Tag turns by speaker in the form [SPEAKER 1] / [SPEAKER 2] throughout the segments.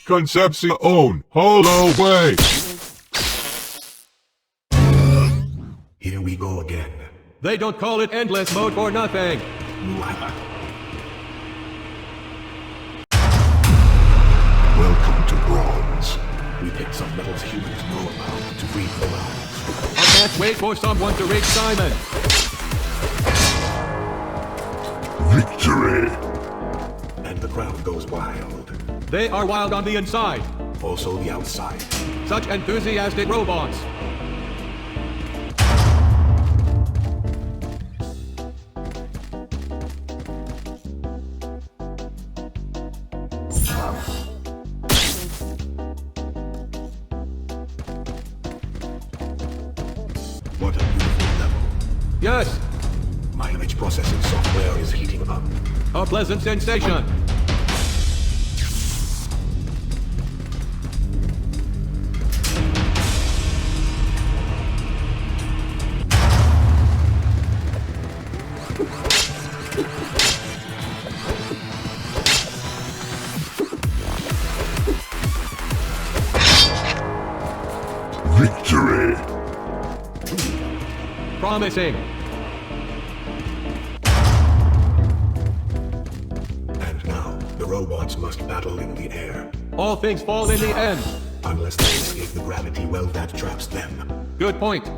[SPEAKER 1] Concepcion Holloway.
[SPEAKER 2] Here we go again.
[SPEAKER 3] They don't call it endless mode for nothing.
[SPEAKER 2] Welcome to Bronze. We picked some metals humans know about to free the realms.
[SPEAKER 3] I can't wait for someone to reach Simon.
[SPEAKER 2] Victory! And the crowd goes wild.
[SPEAKER 3] They are wild on the inside.
[SPEAKER 2] Also the outside.
[SPEAKER 3] Such enthusiastic robots.
[SPEAKER 2] What a beautiful level.
[SPEAKER 3] Yes,
[SPEAKER 2] My image processing software is heating up.
[SPEAKER 3] a pleasant sensation.
[SPEAKER 2] Victory!
[SPEAKER 3] Promising.
[SPEAKER 2] And now, the robots must battle in the air.
[SPEAKER 3] All things fall in the end.
[SPEAKER 2] Unless they escape the gravity well that traps them.
[SPEAKER 3] Good point.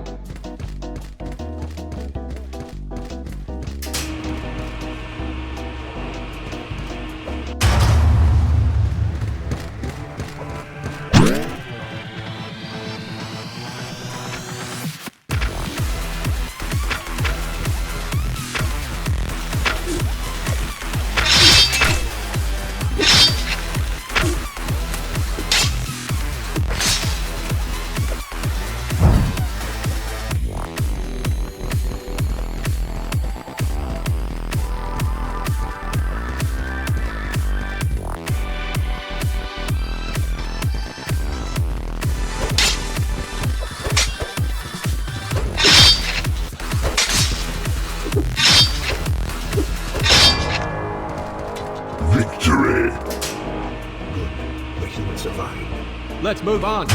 [SPEAKER 2] Victory! Good. The humans survived.
[SPEAKER 3] Let's move on.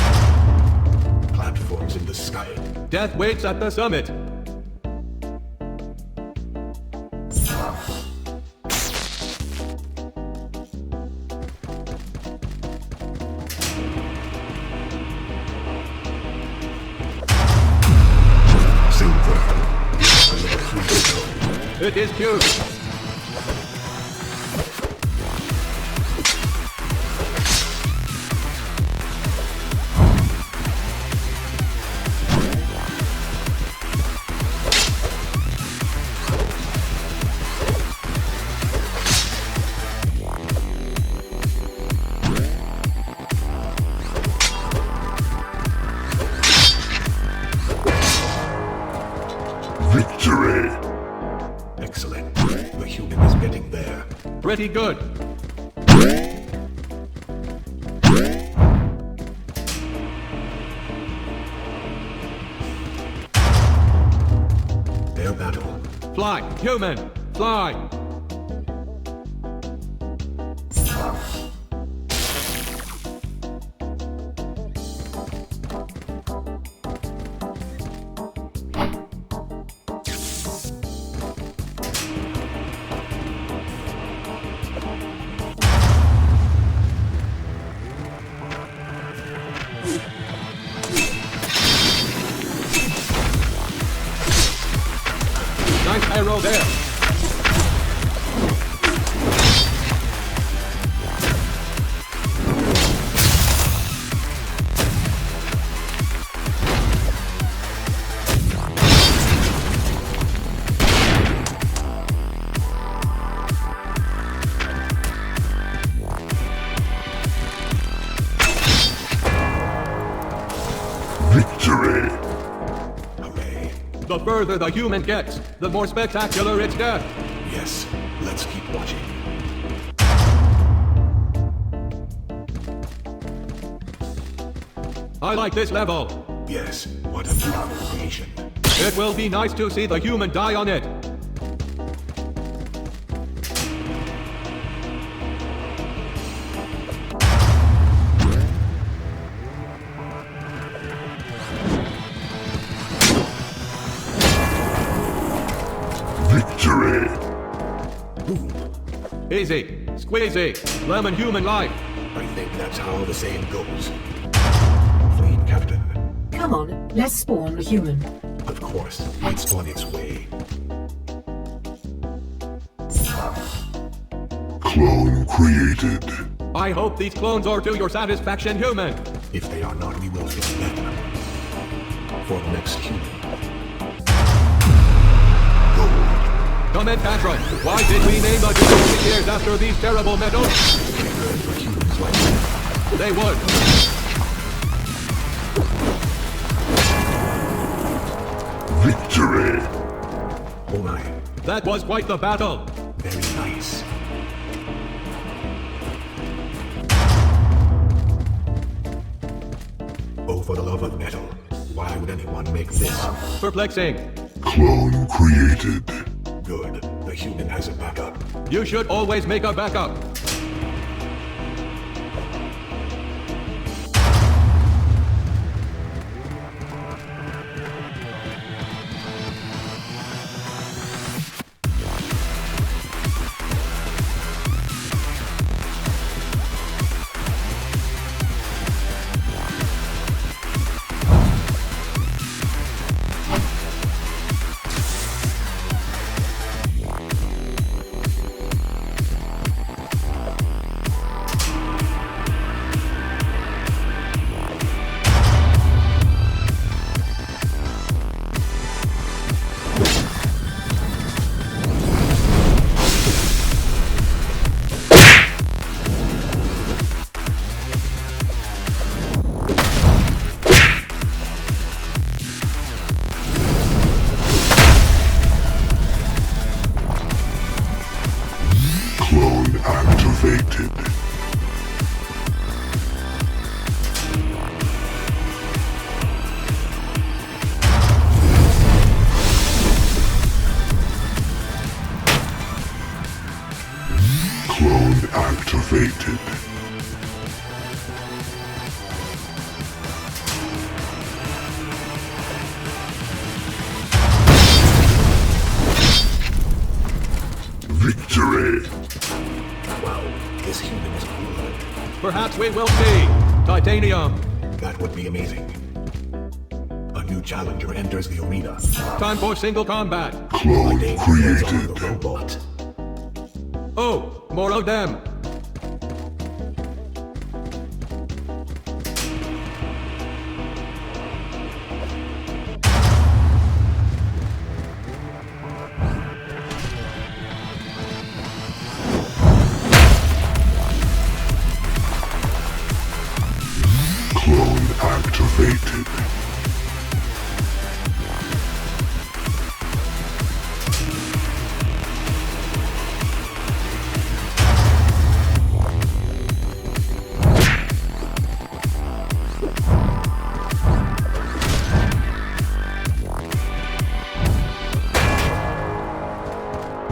[SPEAKER 2] Platforms in the sky.
[SPEAKER 3] Death waits at the summit.
[SPEAKER 2] Silver. A little free
[SPEAKER 3] It is cute.
[SPEAKER 2] Victory! Excellent. The human is getting there.
[SPEAKER 3] Pretty good.
[SPEAKER 2] Air battle.
[SPEAKER 3] Fly, human, fly. Nice arrow there.
[SPEAKER 2] Victory! Hooray.
[SPEAKER 3] The further the human gets, the more spectacular its death.
[SPEAKER 2] Yes, let's keep watching.
[SPEAKER 3] I like this level.
[SPEAKER 2] Yes, what a beautiful creation.
[SPEAKER 3] It will be nice to see the human die on it.
[SPEAKER 1] Victory!
[SPEAKER 3] Easy, squeezy, lemon human life.
[SPEAKER 2] I think that's how the saying goes. Fleet Captain.
[SPEAKER 4] Come on, let's spawn a human.
[SPEAKER 2] Of course, it's on its way.
[SPEAKER 1] Clone created.
[SPEAKER 3] I hope these clones are to your satisfaction, human.
[SPEAKER 2] If they are not, we will fix them. For the next human. Gold.
[SPEAKER 3] Comment, Patron. Why did we name a Disney years after these terrible medals?
[SPEAKER 2] They earn for humans like them.
[SPEAKER 3] They would.
[SPEAKER 1] Victory!
[SPEAKER 2] Oh my,
[SPEAKER 3] That was quite the battle.
[SPEAKER 2] very nice. Oh, for the love of metal. Why would anyone make this?
[SPEAKER 3] Perplexing.
[SPEAKER 1] Clone created.
[SPEAKER 2] Good. The human has a backup.
[SPEAKER 3] You should always make a backup.
[SPEAKER 1] Clone activated. Clone activated. Victory!
[SPEAKER 2] Wow, this human is good.
[SPEAKER 3] Perhaps we will see. Titanium.
[SPEAKER 2] That would be amazing. A new challenger enters the arena.
[SPEAKER 3] Time for single combat.
[SPEAKER 1] Clone
[SPEAKER 2] Danger is on
[SPEAKER 1] created.
[SPEAKER 2] the robot.
[SPEAKER 3] Oh, more of them.
[SPEAKER 1] Clone activated.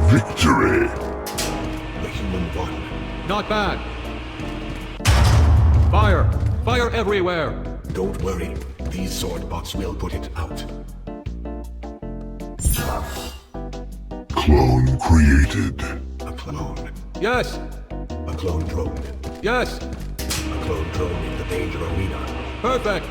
[SPEAKER 1] Victory!
[SPEAKER 2] The human won.
[SPEAKER 3] Not bad. Fire. Fire everywhere.
[SPEAKER 2] Don't worry, these sword bots will put it out.
[SPEAKER 1] Clone created.
[SPEAKER 2] A clone.
[SPEAKER 3] Yes.
[SPEAKER 2] A clone drone.
[SPEAKER 3] Yes.
[SPEAKER 2] A clone drone in the danger arena.
[SPEAKER 3] Perfect.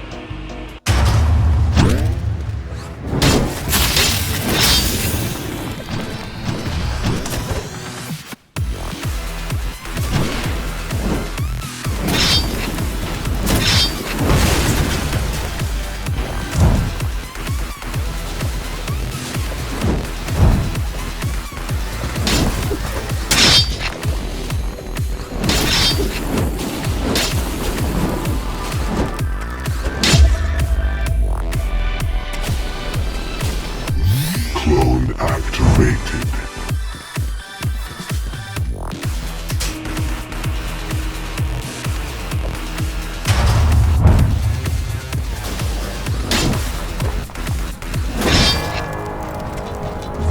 [SPEAKER 1] Clone activated.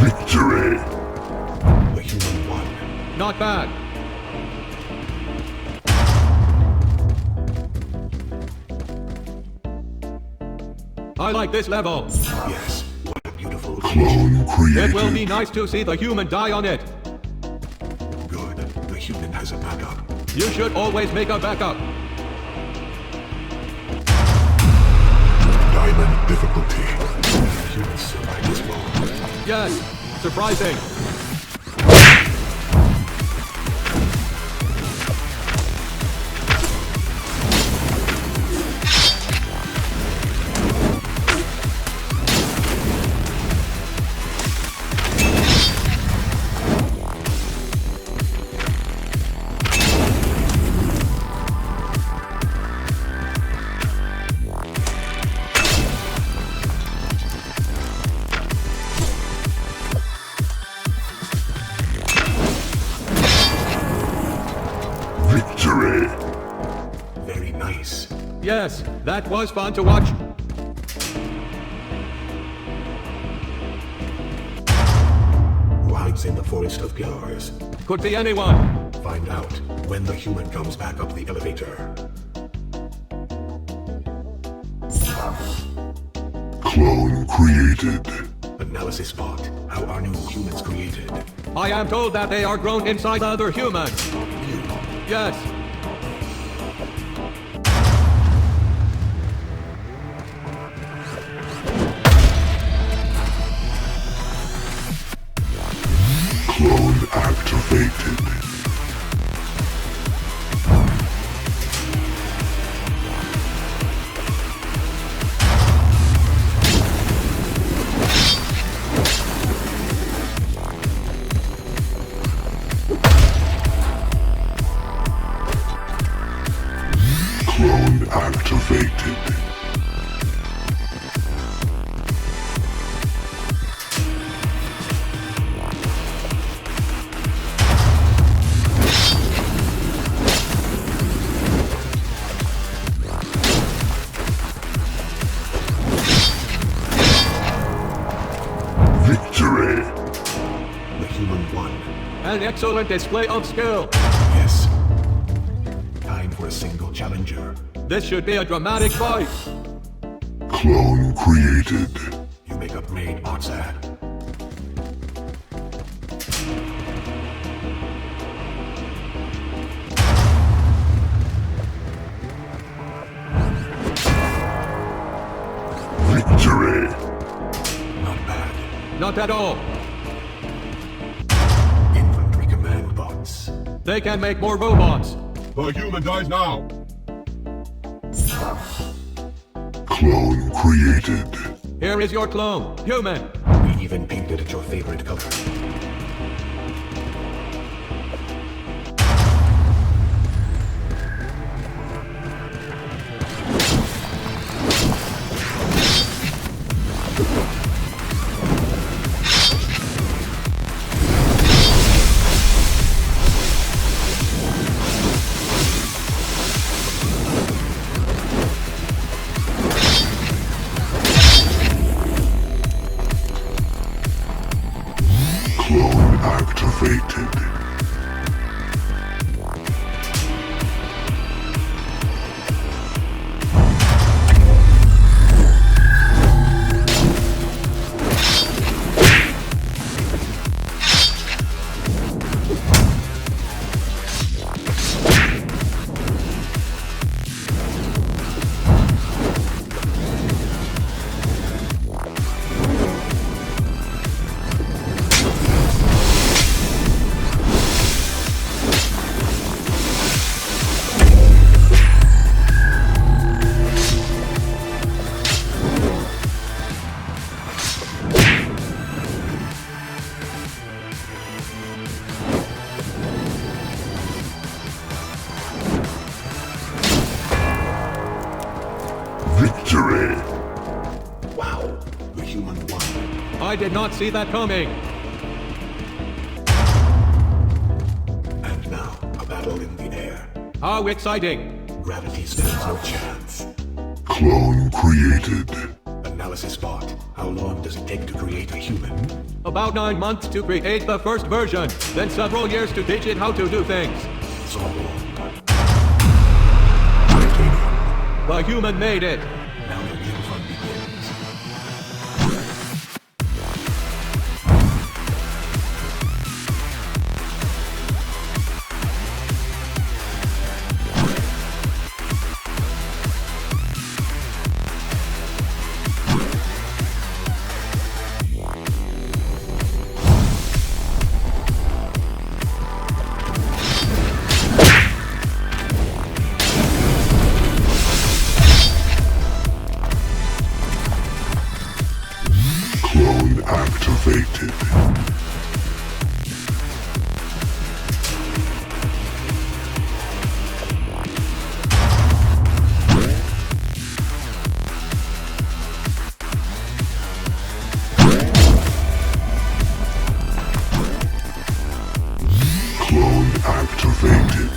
[SPEAKER 1] Victory!
[SPEAKER 2] The human won.
[SPEAKER 3] Not bad. I like this level.
[SPEAKER 2] Yes, what a beautiful wonderful creation.
[SPEAKER 1] Clone
[SPEAKER 3] It will be
[SPEAKER 1] created.
[SPEAKER 3] nice to see the human die on it.
[SPEAKER 2] Good. The human has a backup.
[SPEAKER 3] You should always make a backup.
[SPEAKER 2] Diamond difficulty. Humans survive this long.
[SPEAKER 3] Yes, surprising.
[SPEAKER 1] Victory.
[SPEAKER 2] Very nice.
[SPEAKER 3] Yes, that was fun to watch.
[SPEAKER 2] Who hides in the forest of Gyars?
[SPEAKER 3] Could be anyone.
[SPEAKER 2] Find out when the human comes back up the elevator.
[SPEAKER 1] Clone created.
[SPEAKER 2] Analysis spot. How are new humans created?
[SPEAKER 3] I am told that they are grown inside other humans. Yes.
[SPEAKER 1] Clone activated. Clone activated. Victory.
[SPEAKER 2] The human won.
[SPEAKER 3] An excellent display of skill.
[SPEAKER 2] Yes. Time for a single challenger.
[SPEAKER 3] This should be a dramatic fight.
[SPEAKER 1] Clone created.
[SPEAKER 2] You make a great Oxad.
[SPEAKER 1] Victory.
[SPEAKER 2] Not bad.
[SPEAKER 3] Not at all.
[SPEAKER 2] Infantry command bots.
[SPEAKER 3] They can make more robots.
[SPEAKER 5] The human dies now.
[SPEAKER 1] Clone created.
[SPEAKER 3] Here is your clone, human.
[SPEAKER 2] We even painted it your favorite color.
[SPEAKER 1] Clone activated. Victory.
[SPEAKER 2] Wow. The human won.
[SPEAKER 3] I did not see that coming.
[SPEAKER 2] And now, a battle in the air.
[SPEAKER 3] How exciting.
[SPEAKER 2] Gravity stands no chance.
[SPEAKER 1] Clone created.
[SPEAKER 2] Analysis bot. How long does it take to create a human?
[SPEAKER 3] About 9 months to create the first version, then several years to teach it how to do things.
[SPEAKER 2] So long. Titanium.
[SPEAKER 3] The human made it.
[SPEAKER 2] Now the real fun begins.
[SPEAKER 1] Clone activated. Clone activated.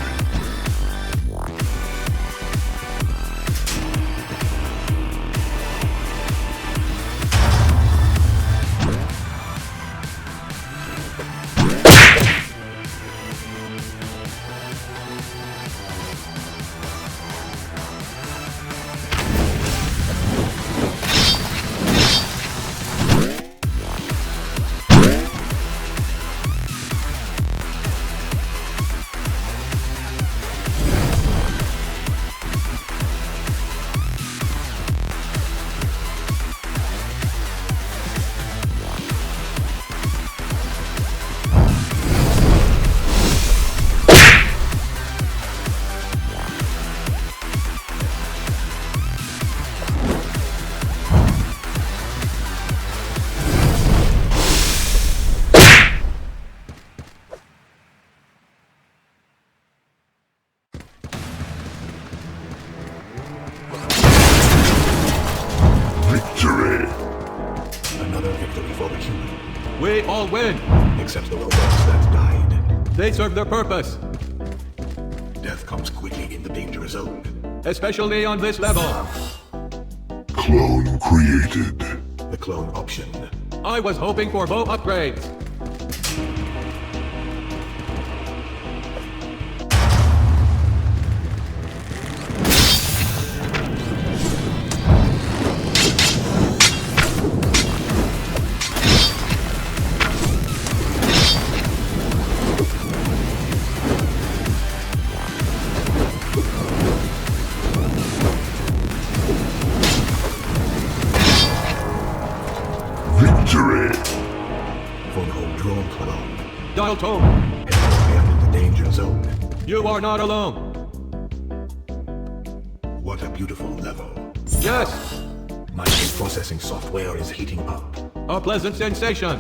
[SPEAKER 1] Victory.
[SPEAKER 2] Another victory for the human.
[SPEAKER 3] We all win.
[SPEAKER 2] Except the robots that died.
[SPEAKER 3] They serve their purpose,
[SPEAKER 2] Death comes quickly in the danger zone.
[SPEAKER 3] especially on this level.
[SPEAKER 1] Clone created.
[SPEAKER 2] The clone option.
[SPEAKER 3] I was hoping for bow upgrades.
[SPEAKER 1] Victory.
[SPEAKER 2] Phone home drone clone.
[SPEAKER 3] Dial tone.
[SPEAKER 2] And in the danger zone.
[SPEAKER 3] You are not alone.
[SPEAKER 2] What a beautiful level.
[SPEAKER 3] Yes,
[SPEAKER 2] My processing software is heating up.
[SPEAKER 3] a pleasant sensation.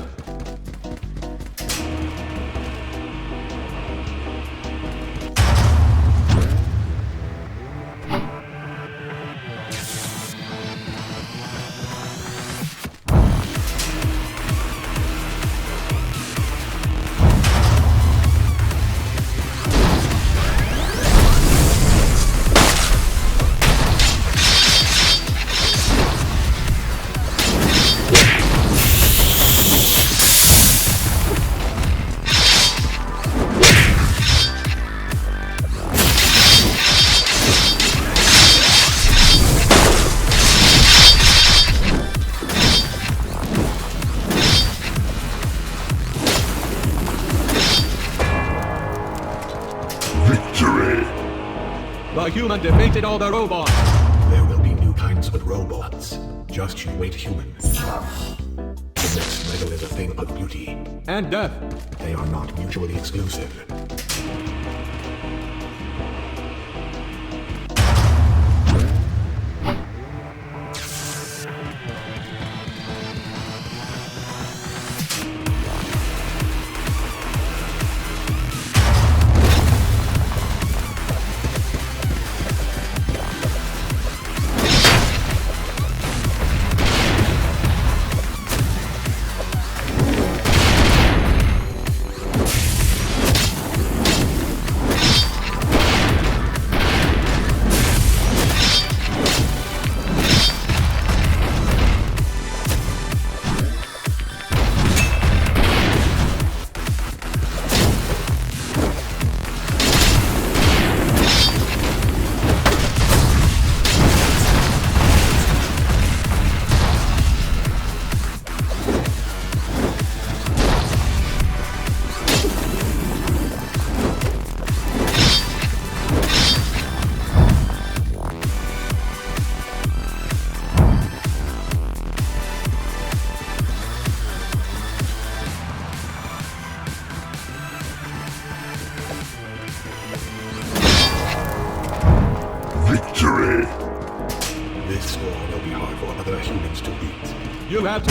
[SPEAKER 1] Victory.
[SPEAKER 3] The human defeated all the robots.
[SPEAKER 2] There will be new kinds of robots. Just you wait, humans. The next level is a thing of beauty.
[SPEAKER 3] And death.
[SPEAKER 2] They are not mutually exclusive.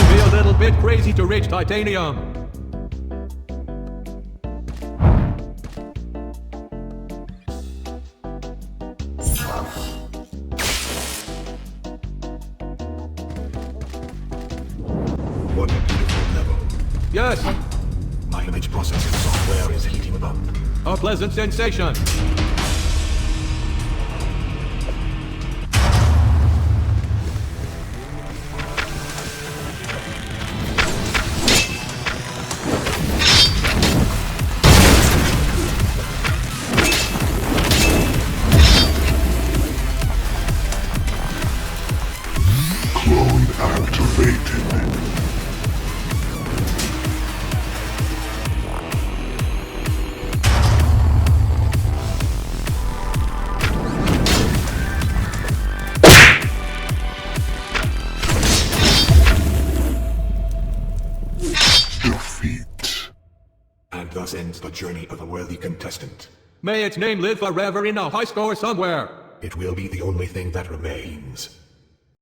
[SPEAKER 3] be a little bit crazy to reach titanium.
[SPEAKER 2] What a beautiful level.
[SPEAKER 3] Yes,
[SPEAKER 2] My image processing software is heating up.
[SPEAKER 3] a pleasant sensation.
[SPEAKER 1] Clone activated. Defeat.
[SPEAKER 2] And thus ends the journey of a worthy contestant.
[SPEAKER 3] May its name live forever in a high score somewhere.
[SPEAKER 2] It will be the only thing that remains.